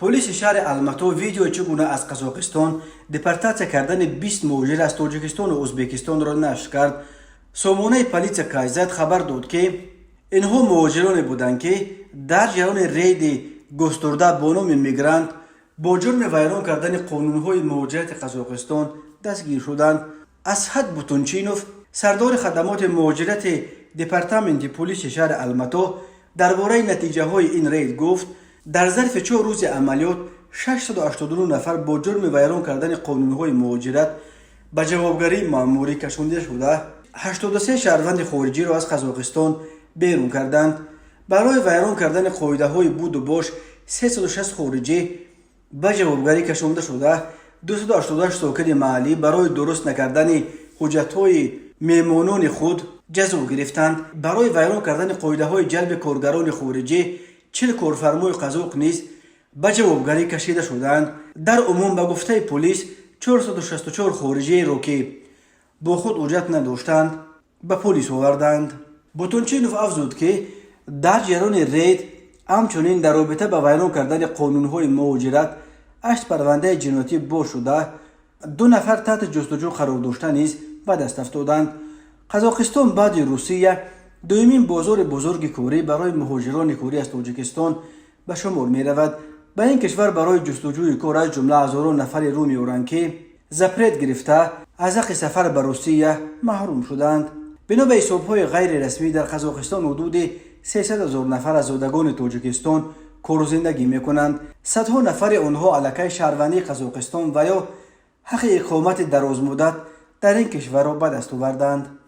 پلیس شهر الماتو ویدیو چگونه از قزاقستان دپارتاسیا کردن 20 مهاجر از تاجیکستان و ازبکستان را نشر کرد. سامانه پلیس کایزت خبر داد که اینها مهاجران بودند که در جریان رید گسترده با نام میگرانت با جرم ویران کردن قانونهای مهاجرت قزاقستان دستگیر شدند. اسحد بوتونچینوف سردار خدمات مهاجرت دپارتمنت پلیس شهر الماتو درباره نتیجه های این رید گفت در ظرف 4 روز عملیات 689 نفر با جرم ویران کردن قانونهای مهاجرت به جوابگری مأموری کشانده شده. 83 شهروند خارجی را از قزاقستان بیرون کردند. برای ویران کردن قاعده های بود و باش 360 خارجی به جوابگری کشانده شده. 288 ساکن محلی برای درست نکردن حجت های میمانان خود جزا گرفتند. برای ویران کردن قاعده های جلب کارگران خارجی 40 کارفرمای قزاق نیز به جوابگری کشیده شدند. در عموم به گفته پلیس 464 خارجی را که با خود حجت نداشتند به پلیس آوردند. بوتونچینوف افزود که در جریان رید همچنین در رابطه با ویران کردن قانونهای مهاجرت 8 پرونده جنایتی باز شده. 2 نفر تحت جستجو قرار داشته نیز به دست افتادند. قزاقستان بعد روسیه دومین بازار بزرگ کاری برای مهاجران کاری از تاجیکستان به شمار می رود. به این کشور برای جستجوی کار از جمله هزاران نفر رو می آورند که زپرت گرفته از حق سفر به روسیه محروم شدند. بنا به حساب‌های غیر رسمی در قزاقستان حدود 300,000 نفر از زادگان تاجیکستان کار و زندگی می کنند. صدها نفر آنها علیه شهروندی قزاقستان و یا حق اقامت دراز مدت در این کشور را به دست آوردند.